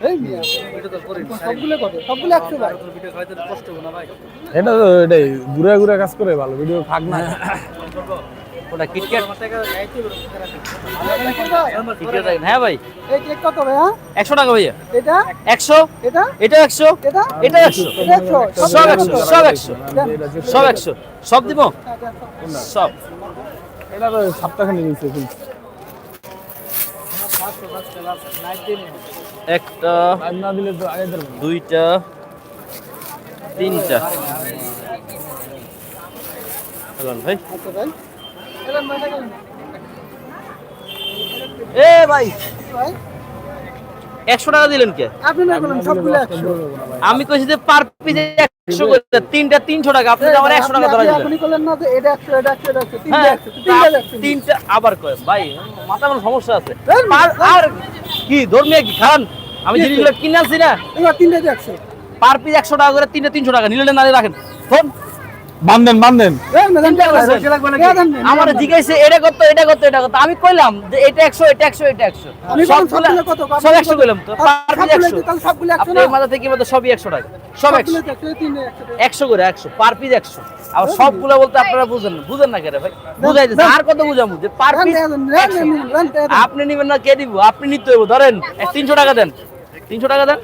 এই মিয়া এটা তো করি সবগুলো কত সবগুলো 100 ভাই ভিডিও খাইতে কষ্ট হবে না ভাই এটা তো এটাই ঘুরে ঘুরে কাজ করে ভালো ভিডিও খাক না ওটা কিটক্যাট কিটক্যাট হ্যাঁ ভাই এই কেক কত ভাই 100 টাকা ভাইয়া এটা 100 এটা এটা 100 এটা এটা 100 এটা 100 সব 100 সব 100 সব 100 সব দিব সব এটা তো সপ্তাহখানি নিয়েছে একটা না দিলে তো আগে দিলাম দুইটা তিনটা চলুন ভাই এ ভাই 100 টাকা দিলেন কে আপনি না বলেন সবগুলো 100 আমি কইছি যে পার পিস 100 করে তিনটা 300 টাকা আপনি আমার 100 টাকা ধরা দিলেন আপনি বলেন না যে এটা 100 এটা 100 এটা 100 তিনটা 100 তিনটা আবার কয় ভাই মাথা আমার সমস্যা আছে আর কি ধর্মীয় কি খান আমি জিনিসগুলো কিনে আনছি না এবার তিনটা 100 পার পিস 100 টাকা করে তিনটা 300 টাকা নিলেন না রাখেন ফোন বান্ধেন আমার জিজ্ঞাসা এটা কত এটা কত এটা কত আমি কইলাম যে এটা 100 এটা 100 এটা 100 আমি সবগুলো কত সব 100 কইলাম তো পার পিস 100 সবগুলো 100 আপনি মাথা থেকে মতো সবই 100 টাকা সব 100 100 করে 100 পার পিস 100 আর সবগুলো বলতে আপনারা বুঝেন না কেন ভাই বুঝাই দিন আর কত বুঝামু যে পার পিস আপনি নেবেন না কে দিব আপনি নিতে হইব ধরেন 300 টাকা দেন 300 টাকা দেন